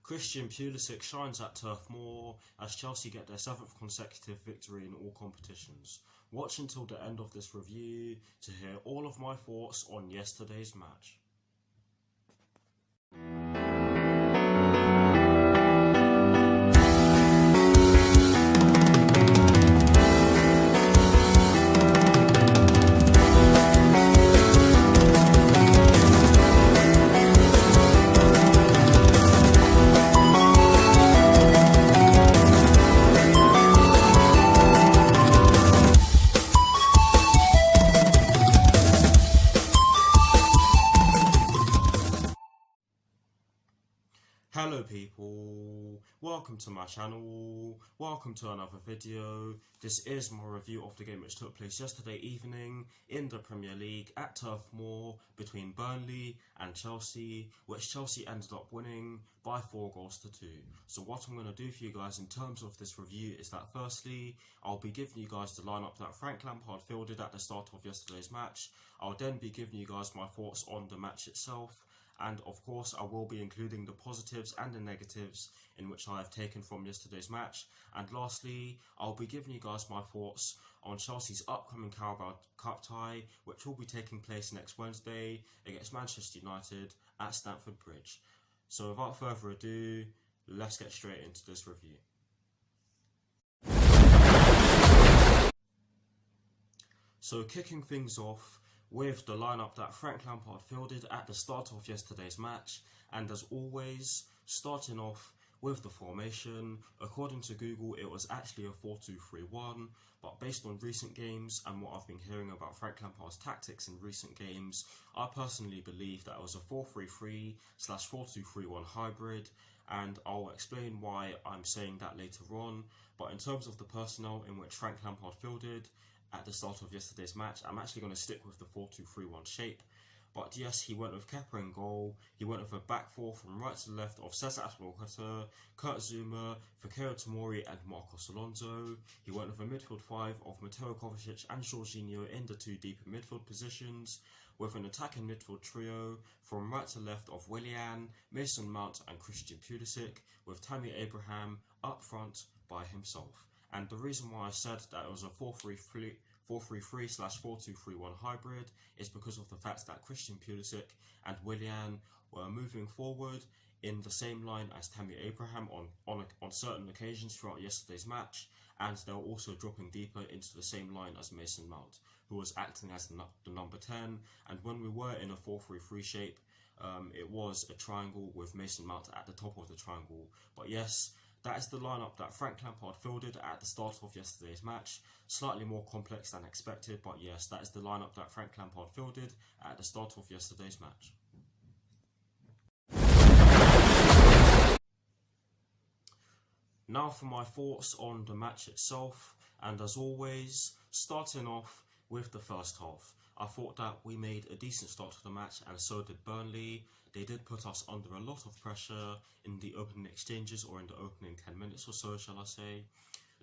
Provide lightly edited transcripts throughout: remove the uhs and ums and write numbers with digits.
Christian Pulisic shines at Turf Moor as Chelsea get their 7th consecutive victory in all competitions. Watch until the end of this review to hear all of my thoughts on yesterday's match. Hello people, welcome to my channel, welcome to another video. This is my review of the game which took place yesterday evening in the Premier League at Turf Moor between Burnley and Chelsea, which Chelsea ended up winning by 4-2. So what I'm going to do for you guys in terms of this review is that firstly, I'll be giving you guys the lineup that Frank Lampard fielded at the start of yesterday's match. I'll then be giving you guys my thoughts on the match itself. And of course I will be including the positives and the negatives in which I have taken from yesterday's match. And lastly, I'll be giving you guys my thoughts on Chelsea's upcoming Carabao Cup tie, which will be taking place next Wednesday against Manchester United at Stamford Bridge. So without further ado, let's get straight into this review. So kicking things off with the lineup that Frank Lampard fielded at the start of yesterday's match, and as always, starting off with the formation. According to Google, it was actually a 4-2-3-1, but based on recent games and what I've been hearing about Frank Lampard's tactics in recent games, I personally believe that it was a 4-3-3/4-2-3-1 hybrid, and I'll explain why I'm saying that later on. But in terms of the personnel in which Frank Lampard fielded at the start of yesterday's match, I'm actually going to stick with the 4-2-3-1 shape. But yes, he went with Kepa in goal. He went with a back four from right to left of Cesar Azpilicueta, Kurt Zouma, Fikayo Tomori and Marcos Alonso. He went with a midfield five of Mateo Kovacic and Jorginho in the two deeper midfield positions, with an attacking midfield trio from right to left of Willian, Mason Mount and Christian Pulisic, with Tammy Abraham up front by himself. And the reason why I said that it was a 4-3-3/4-2-3-1 hybrid is because of the fact that Christian Pulisic and Willian were moving forward in the same line as Tammy Abraham on certain occasions throughout yesterday's match, and they were also dropping deeper into the same line as Mason Mount, who was acting as the number 10. And when we were in a 4-3-3 shape, it was a triangle with Mason Mount at the top of the triangle. But yes, that is the lineup that Frank Lampard fielded at the start of yesterday's match. Slightly more complex than expected, but yes, that is the lineup that Frank Lampard fielded at the start of yesterday's match. Now for my thoughts on the match itself, and as always, starting off with the first half. I thought that we made a decent start to the match, and so did Burnley. They did put us under a lot of pressure in the opening exchanges, or in the opening 10 minutes or so, shall I say.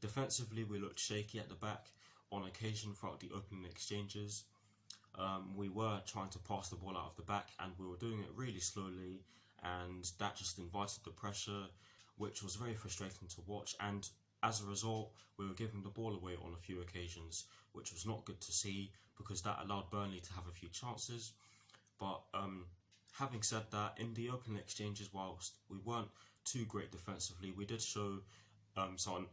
Defensively, we looked shaky at the back on occasion throughout the opening exchanges. We were trying to pass the ball out of the back, and we were doing it really slowly, and that just invited the pressure, which was very frustrating to watch. And as a result, we were giving the ball away on a few occasions, which was not good to see, because that allowed Burnley to have a few chances. But having said that, in the opening exchanges, whilst we weren't too great defensively, we did show some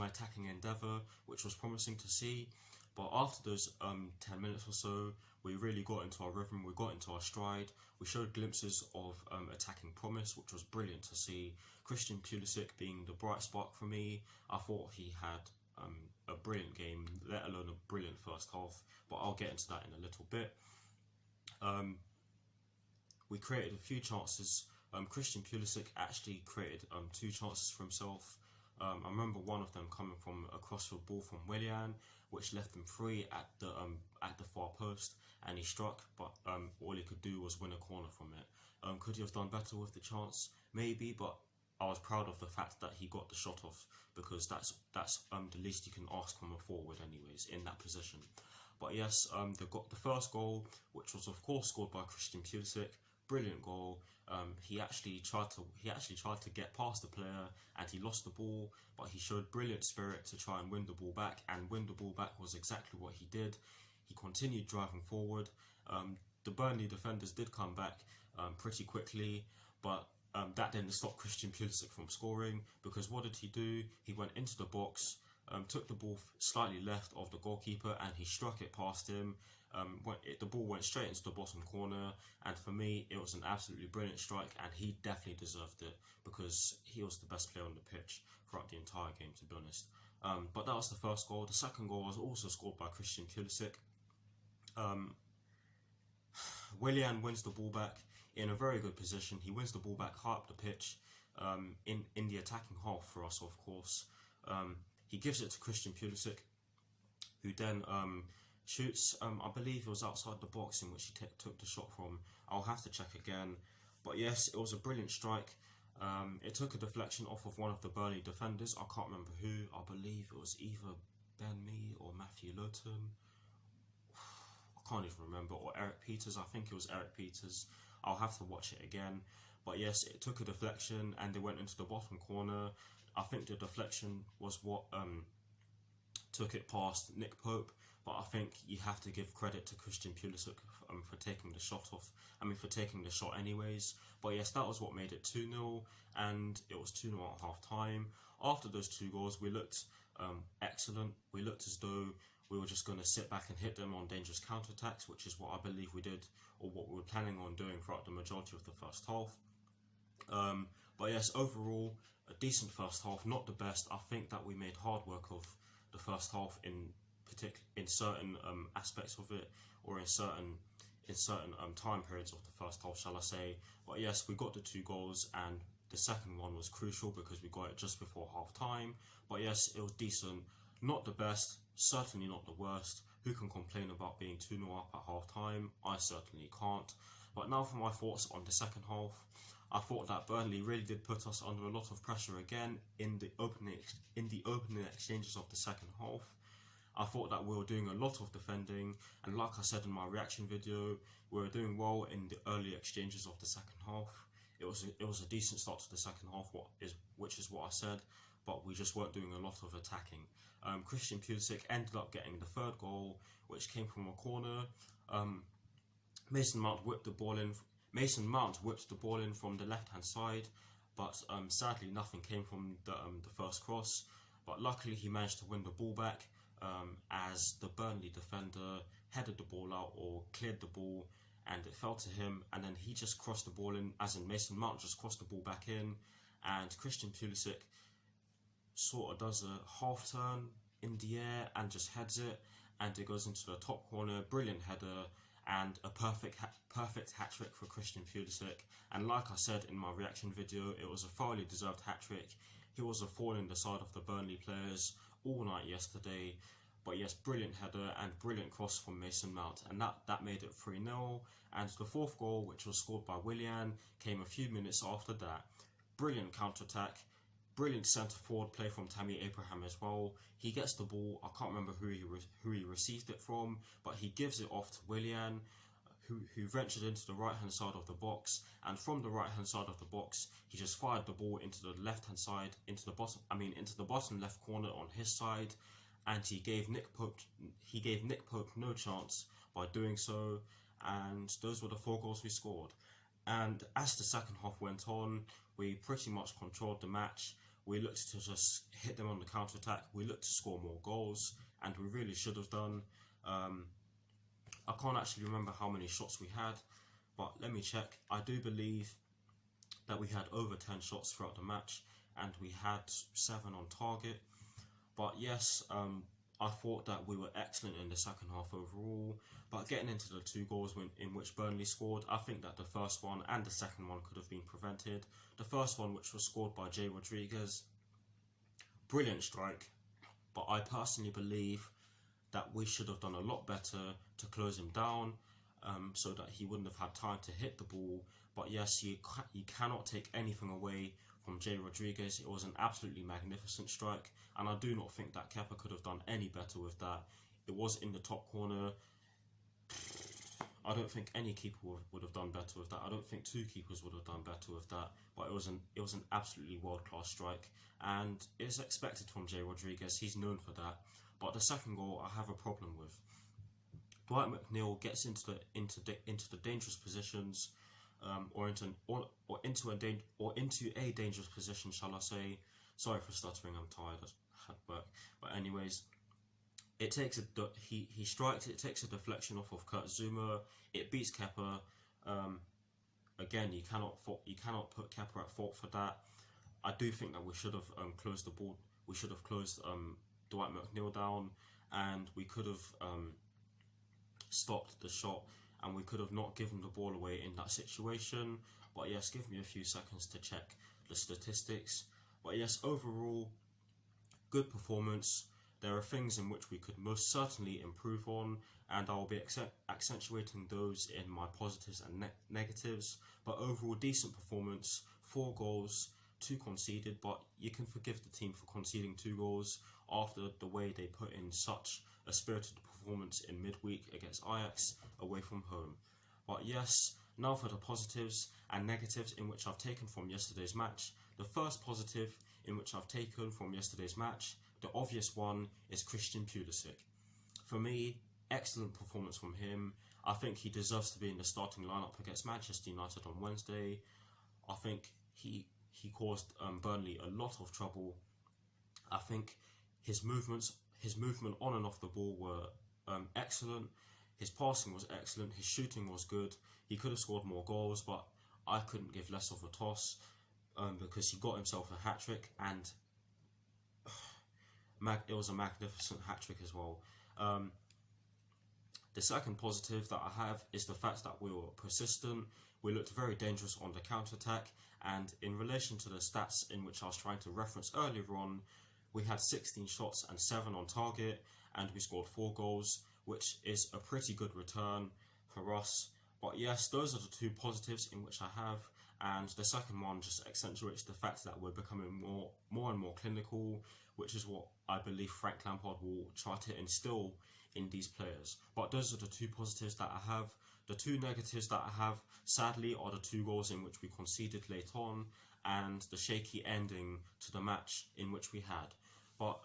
attacking endeavour, which was promising to see. But after those 10 minutes or so, we really got into our rhythm, we got into our stride. We showed glimpses of attacking promise, which was brilliant to see. Christian Pulisic being the bright spark for me. I thought he had a brilliant game, let alone a brilliant first half, but I'll get into that in a little bit. We created a few chances. Christian Pulisic actually created 2 chances for himself. I remember one of them coming from a crossfield ball from Willian, which left him free at the far post, and he struck, but all he could do was win a corner from it. Could he have done better with the chance? Maybe, but I was proud of the fact that he got the shot off, because that's the least you can ask from a forward anyways in that position. But yes, the first goal, which was of course scored by Christian Pulisic, brilliant goal. He actually tried to get past the player and he lost the ball, but he showed brilliant spirit to try and win the ball back, and win the ball back was exactly what he did. He continued driving forward. The Burnley defenders did come back pretty quickly, but that didn't stop Christian Pulisic from scoring, because what did he do? He went into the box, took the ball slightly left of the goalkeeper, and he struck it past him. The ball went straight into the bottom corner, and for me it was an absolutely brilliant strike, and he definitely deserved it because he was the best player on the pitch throughout the entire game, to be honest. But that was the first goal. The second goal was also scored by Christian Pulisic. Willian wins the ball back in a very good position. He wins the ball back high up the pitch, in the attacking half for us, of course. He gives it to Christian Pulisic, who then shoots. I believe it was outside the box in which he took the shot from. I'll have to check again. But yes, it was a brilliant strike. It took a deflection off of one of the Burnley defenders. I can't remember who. I believe it was either Ben Mee or Matthew Lowton. I can't even remember. Or Eric Peters. I think it was Eric Peters. I'll have to watch it again. But yes, it took a deflection and they went into the bottom corner. I think the deflection was what took it past Nick Pope. But I think you have to give credit to Christian Pulisic for taking the shot off. For taking the shot anyways. But yes, that was what made it 2-0, and it was 2-0 at half time. After those two goals, we looked excellent. We looked as though we were just going to sit back and hit them on dangerous counter-attacks, which is what I believe we did, or what we were planning on doing throughout the majority of the first half. But yes, overall, a decent first half, not the best. I think that we made hard work of the first half in certain aspects of it, or in certain time periods of the first half, shall I say. But yes, we got the two goals, and the second one was crucial because we got it just before half time. But yes, it was decent, not the best, certainly not the worst. Who can complain about being 2-0 up at half time? I certainly can't. But now for my thoughts on the second half. I thought that Burnley really did put us under a lot of pressure again in the opening exchanges of the second half. I thought that we were doing a lot of defending, and like I said in my reaction video, we were doing well in the early exchanges of the second half. It was a decent start to the second half, which is what I said, but we just weren't doing a lot of attacking. Christian Pulisic ended up getting the third goal, which came from a corner. Mason Mount whipped the ball in from the left-hand side, but sadly nothing came from the first cross. But luckily he managed to win the ball back. As the Burnley defender headed the ball out or cleared the ball, and it fell to him, and then he just crossed the ball in, as in Mason Mount just crossed the ball back in, and Christian Pulisic sort of does a half turn in the air and just heads it, and it goes into the top corner. Brilliant header and a perfect hat trick for Christian Pulisic. And like I said in my reaction video, it was a thoroughly deserved hat trick. He was a thorn in the side of the Burnley players all night yesterday. But yes, brilliant header and brilliant cross from Mason Mount, and that made it 3-0. And the fourth goal, which was scored by Willian, came a few minutes after that. Brilliant counter-attack, brilliant centre-forward play from Tammy Abraham as well. He gets the ball, I can't remember who he received it from, but he gives it off to Willian, who ventured into the right-hand side of the box, and from the right-hand side of the box, he just fired the ball into the left-hand side, into the bottom left corner on his side, and he gave Nick Pope no chance by doing so. And those were the 4 goals we scored. And as the second half went on, we pretty much controlled the match. We looked to just hit them on the counter-attack. We looked to score more goals, and we really should have done. I can't actually remember how many shots we had, but let me check. I do believe that we had over 10 shots throughout the match, and we had 7 on target. But yes, I thought that we were excellent in the second half overall. But getting into the 2 goals in which Burnley scored, I think that the first one and the second one could have been prevented. The first one, which was scored by Jay Rodriguez, brilliant strike. But I personally believe that we should have done a lot better to close him down, so that he wouldn't have had time to hit the ball. But yes, you cannot take anything away from Jay Rodriguez. It was an absolutely magnificent strike, and I do not think that Kepa could have done any better with that. It was in the top corner. I don't think any keeper would have done better with that. I don't think two keepers would have done better with that. But it was an absolutely world-class strike, and it's expected from Jay Rodriguez. He's known for that. But the second goal, I have a problem with. Dwight McNeil gets into the dangerous positions, or into a dangerous position, shall I say? Sorry for stuttering. I'm tired. I had work. But anyways. It takes he strikes. It takes a deflection off of Kurt Zouma. It beats Kepa. Again, you cannot put Kepa at fault for that. I do think that we should have closed the ball. We should have closed Dwight McNeil down, and we could have stopped the shot, and we could have not given the ball away in that situation. But yes, give me a few seconds to check the statistics. But yes, overall, good performance. There are things in which we could most certainly improve on, and I will be accentuating those in my positives and negatives. But overall, decent performance, 4 goals, 2 conceded, but you can forgive the team for conceding 2 goals after the way they put in such a spirited performance in midweek against Ajax away from home. But yes, now for the positives and negatives in which I've taken from yesterday's match. The first positive in which I've taken from yesterday's match, the obvious one, is Christian Pulisic. For me, excellent performance from him. I think he deserves to be in the starting lineup against Manchester United on Wednesday. I think he caused Burnley a lot of trouble. I think his movement on and off the ball were excellent. His passing was excellent. His shooting was good. He could have scored more goals, but I couldn't give less of a toss because he got himself a hat-trick, and it was a magnificent hat-trick as well. The second positive that I have is the fact that we were persistent. We looked very dangerous on the counter-attack, and in relation to the stats in which I was trying to reference earlier on, we had 16 shots and 7 on target, and we scored 4 goals, which is a pretty good return for us. But yes, those are the 2 positives in which I have, and the second one just accentuates the fact that we're becoming more and more clinical, which is what I believe Frank Lampard will try to instill in these players. But those are the 2 positives that I have. The 2 negatives that I have, sadly, are the 2 goals in which we conceded late on, and the shaky ending to the match in which we had. But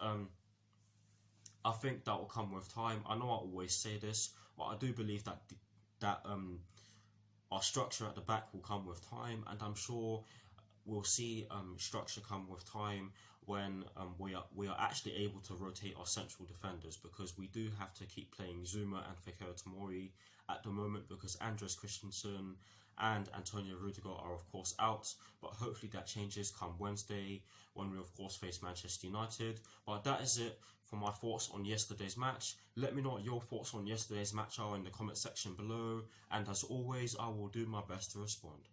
I think that will come with time. I know I always say this, but I do believe that our structure at the back will come with time, and I'm sure we'll see structure come with time when we are actually able to rotate our central defenders, because we do have to keep playing Zouma and Fikayo Tomori at the moment, because Andres Christensen and Antonio Rudiger are of course out, but hopefully that changes come Wednesday when we of course face Manchester United. But that is it for my thoughts on yesterday's match. Let me know what your thoughts on yesterday's match are in the comment section below, and as always, I will do my best to respond.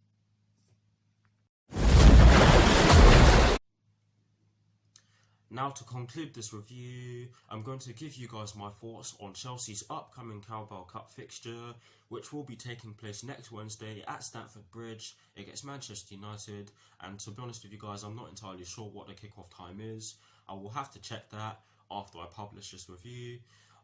Now, to conclude this review, I'm going to give you guys my thoughts on Chelsea's upcoming Carabao Cup fixture, which will be taking place next Wednesday at Stamford Bridge against Manchester United. And to be honest with you guys, I'm not entirely sure what the kickoff time is. I will have to check that after I publish this review.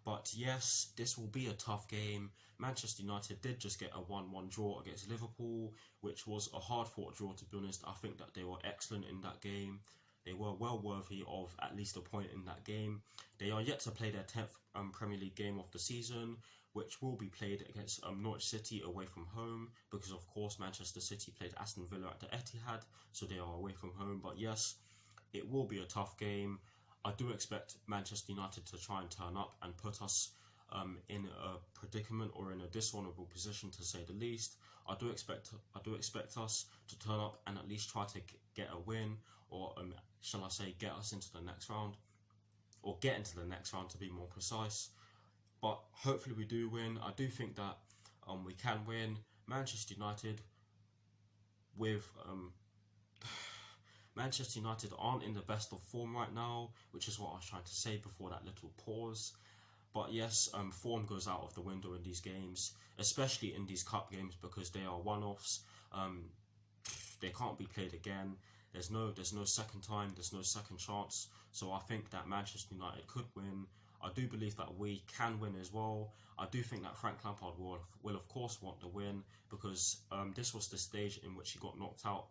But yes, this will be a tough game. Manchester United did just get a 1-1 draw against Liverpool, which was a hard-fought draw, to be honest. I think that they were excellent in that game. They were well worthy of at least a point in that game. They are yet to play their 10th Premier League game of the season, which will be played against Norwich City away from home, because of course Manchester City played Aston Villa at the Etihad, so they are away from home. But yes, it will be a tough game. I do expect Manchester United to try and turn up and put us in a predicament or in a dishonourable position, to say the least. I do expect us to turn up and at least try to get a win, or shall I say, get us into the next round, or get into the next round to be more precise. But hopefully we do win. I do think that we can win. Manchester United Manchester United aren't in the best of form right now, which is what I was trying to say before that little pause. But yes, form goes out of the window in these games, especially in these cup games, because they are one-offs. They can't be played again. There's no second time. There's no second chance. So I think that Manchester United could win. I do believe that we can win as well. I do think that Frank Lampard will of course want the win, because this was the stage in which he got knocked out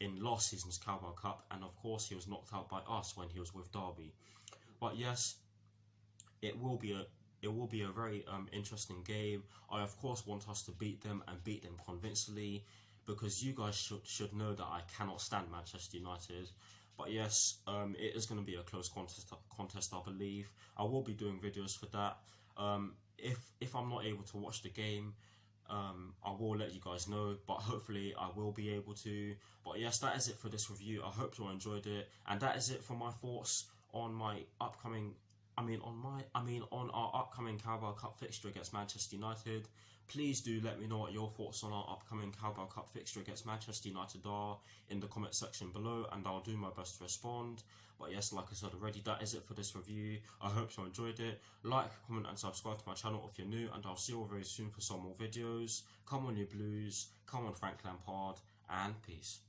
in last season's Carabao Cup, and of course he was knocked out by us when he was with Derby. But yes, it will be a very interesting game. I of course want us to beat them, and beat them convincingly, because you guys should know that I cannot stand Manchester United. But yes, it is going to be a close contest, I believe. I will be doing videos for that. If I'm not able to watch the game, I will let you guys know, but hopefully I will be able to. But yes, that is it for this review. I hope you enjoyed it, and that is it for my thoughts on my upcoming on our upcoming Carabao Cup fixture against Manchester United. Please do let me know what your thoughts on our upcoming Carabao Cup fixture against Manchester United are in the comment section below, and I'll do my best to respond. But yes, like I said already, that is it for this review. I hope you enjoyed it. Like, comment and subscribe to my channel if you're new, and I'll see you all very soon for some more videos. Come on you Blues, come on Frank Lampard, and peace.